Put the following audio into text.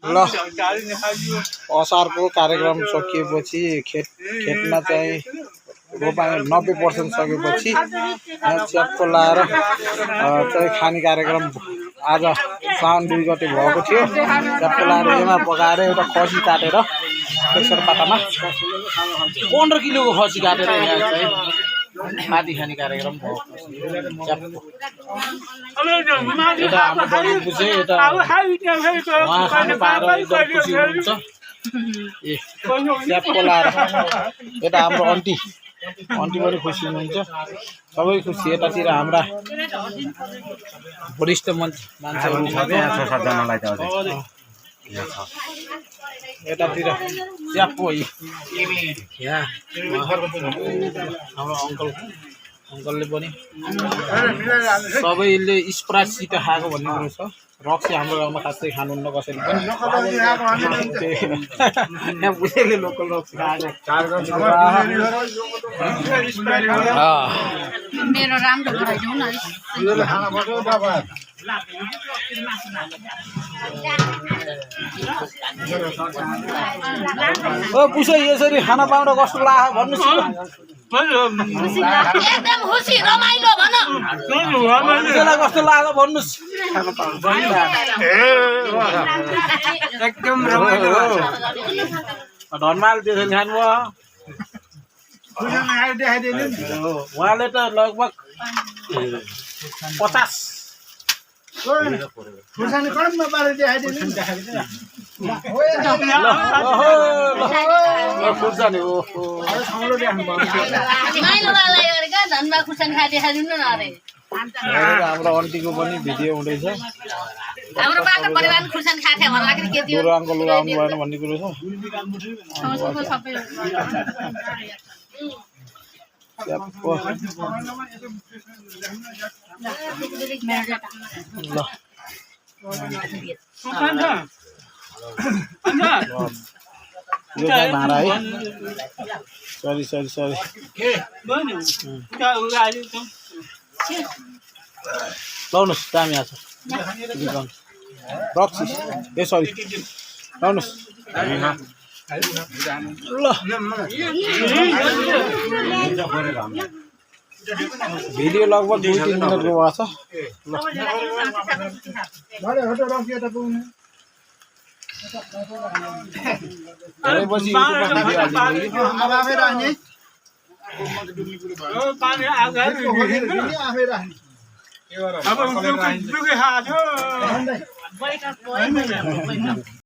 ल असारको कार्यक्रम सकिएपछि खेतमा चाहिँ रोपाइ 90% सकेपछि यहाँ च्याप्पो लाएर चाहिँ खाने कार्यक्रम आज साउन 2 गते भएको थियो। च्याप्पो लाएर एमा पकाएर एउटा खसी काटेर प्रेसर पातामा 15 किलोको खसी काटेर यहाँ चाहिँ माथि खाने कार्यक्रम भयो। च्याप्पो यता हाम्रो बहिनी चाहिँ यता उहाँ खानु पाएर एकदम खुसी हुनुहुन्छ। ए च्याप्पो लाएर यता हाम्रो आन्टी पनि खुसी हुनुहुन्छ। सबै खुसी। यतातिर हाम्रा वरिष्ठ मान्छेहरू छ 6-7 जनालाई त यतातिर च्याप्पो यहाँ हाम्रो अङ्कलले पनि सबैले स्प्राइटसित खाएको भन्ने कुरो छ। रक्सी हाम्रो गाउँमा खासै खानुहुन्न कसैले पनि। यहाँ बुझेले लोकल रक्सी खाएको मेरो राम्रो गराइदिउ न ओ पुसै यसरी खाना पाउँदा कस्तो लाग्यो भन्नुस् एकदम खुसी रमाइलो भन त्यसलाई कस्तो लाग्यो भन्नुस्। एकदम रमाइलो धनमाल त्यसरी खानुभयो। उहाँले त लगभग 50 खुर्सानी कम्मा पारेर देखाइदिनु खुर्सानी माइलोलाई गरेका धनमा खुर्सानी खाए देखाइदिनु न अरे हाम्रो आन्टीको पनि भिडियो हुँदैछ। हाम्रो बाटो परिवार खुर्सानी खाथे भन्ला के के बुढो अङ्कल आउनु भएन भन्ने कुरो छ। सबै ल यो चाहिँ भाँडा है। सरी लाउनुहोस् दामी आएको छ रक्सी। ए सरी लाउनुहोस् ल भिडियो लगभग 2-3 मिनटको भएको छ। पछि अब